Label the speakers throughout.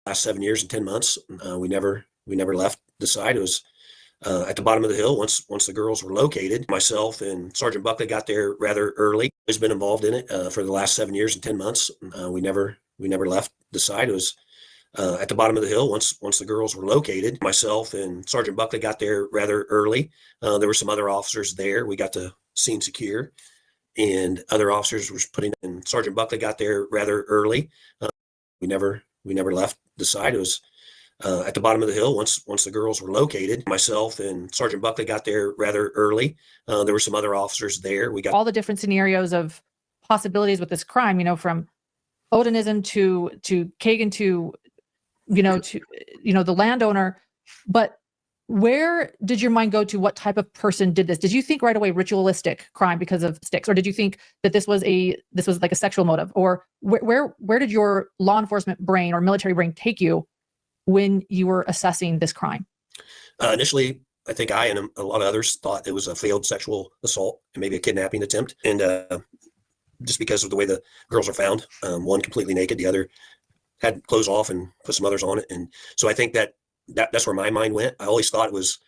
Speaker 1: last 7 years and 10 months. We never left the site. It was at the bottom of the hill. Once the girls were located, myself and Sergeant Buckley got there rather early. He's been involved in it for the last 7 years and 10 months. We never left the site. It was at the bottom of the hill. Once the girls were located, myself and Sergeant Buckley got there rather early. There were some other officers there. We got the scene secure, and other officers was putting in. Sergeant Buckley got there rather early. We never left the site. It was at the bottom of the hill. Once the girls were located, myself and Sergeant Buckley got there rather early. There were some other officers there. We got
Speaker 2: all the different scenarios of possibilities with this crime, from Odinism to Kagan to the landowner. But where did your mind go to what type of person did this? Did you think right away ritualistic crime because of sticks, or did you think that this was like a sexual motive, or where did your law enforcement brain or military brain take you when you were assessing this crime?
Speaker 1: Initially, I think I and a lot of others thought it was a failed sexual assault and maybe a kidnapping attempt. And just because of the way the girls are found, one completely naked, the other had clothes off and put some others on it. And so I think that's where my mind went. I always thought it was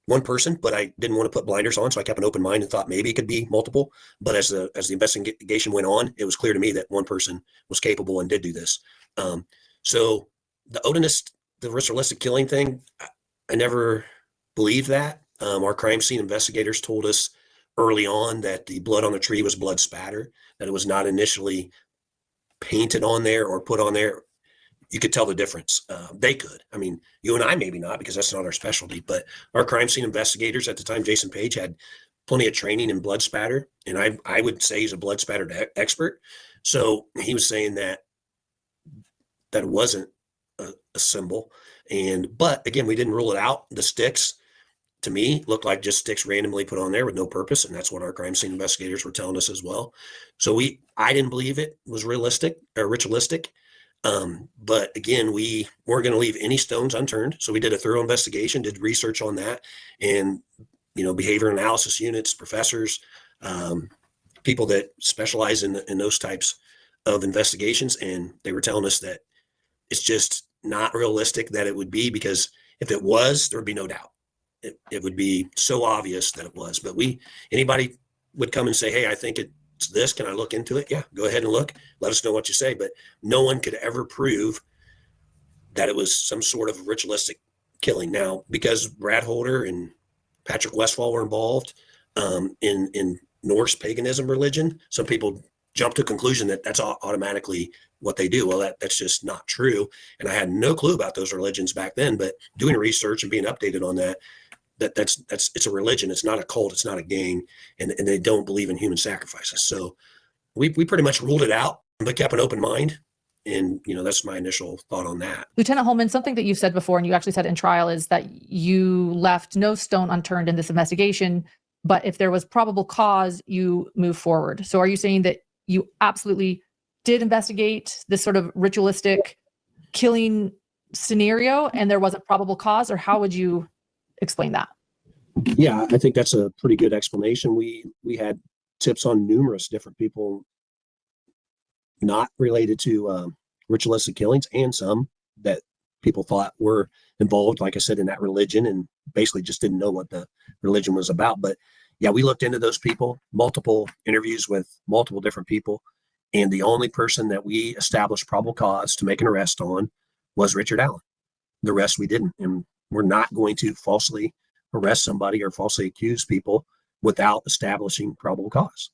Speaker 1: one person, but I didn't want to put blinders on. So I kept an open mind and thought maybe it could be multiple. But as the investigation went on, it was clear to me that one person was capable and did do this. So the ritualistic killing thing, I never believed that. Our crime scene investigators told us early on that the blood on the tree was blood spatter, that it was not initially painted on there or put on there. You could tell the difference. They could. I mean, you and I maybe not, because that's not our specialty, but our crime scene investigators at the time, Jason Page, had plenty of training in blood spatter, and I would say he's a blood spatter expert. So he was saying that it wasn't a symbol. But again, we didn't rule it out. The sticks, to me, looked like just sticks randomly put on there with no purpose, and that's what our crime scene investigators were telling us as well. So I didn't believe it was realistic or ritualistic. But again, we weren't going to leave any stones unturned. So we did a thorough investigation, did research on that, and behavior analysis units, professors, people that specialize in those types of investigations, and they were telling us that it's just not realistic that it would be, because if it was, there would be no doubt. It would be so obvious that it was. But anybody would come and say, hey, I think it's this. Can I look into it? Yeah, go ahead and look. Let us know what you say. But no one could ever prove that it was some sort of ritualistic killing. Now, because Brad Holder and Patrick Westfall were involved in Norse paganism religion, some people jump to a conclusion that that's automatically what they do. Well, that's just not true. And I had no clue about those religions back then, but doing research and being updated on that's it's a religion. It's not a cult. It's not a gang, and they don't believe in human sacrifices. So we pretty much ruled it out, but kept an open mind. And, that's my initial thought on that.
Speaker 2: Lieutenant Holman, something that you've said before, and you actually said in trial, is that you left no stone unturned in this investigation, but if there was probable cause, you move forward. So are you saying that you absolutely did investigate this sort of ritualistic killing scenario and there wasn't probable cause, or how would you explain that?
Speaker 1: Yeah, I think that's a pretty good explanation. We had tips on numerous different people not related to ritualistic killings, and some that people thought were involved, like I said, in that religion, and basically just didn't know what the religion was about. But yeah, we looked into those people, multiple interviews with multiple different people. And the only person that we established probable cause to make an arrest on was Richard Allen. The rest we didn't. And we're not going to falsely arrest somebody or falsely accuse people without establishing probable cause.